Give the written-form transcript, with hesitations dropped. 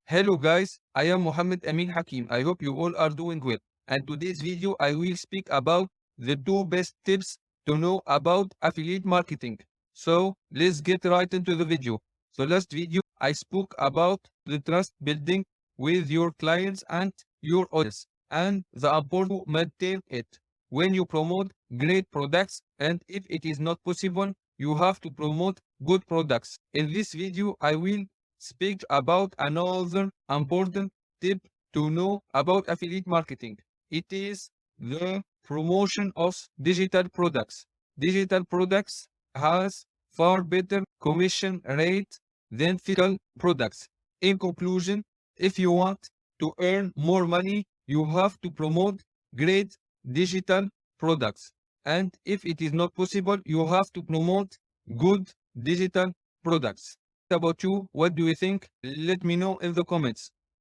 Hello guys, I am Mohammed Amin Hakim. I hope you all are doing well. And today's video I will speak about the two best tips to know about affiliate marketing. So let's get right into the video. The last video I spoke about the trust building with your clients and your audience and the importance to maintain it when you promote great products, and if it is not possible you have to promote good products. In this video I will speak about another important tip to know about affiliate marketing. It is the promotion of digital products. Digital products has far better commission rate than physical products. In conclusion, if you want to earn more money, you have to promote great digital products. And if it is not possible, you have to promote good digital products. About you, what do you think? Let me know in the comments.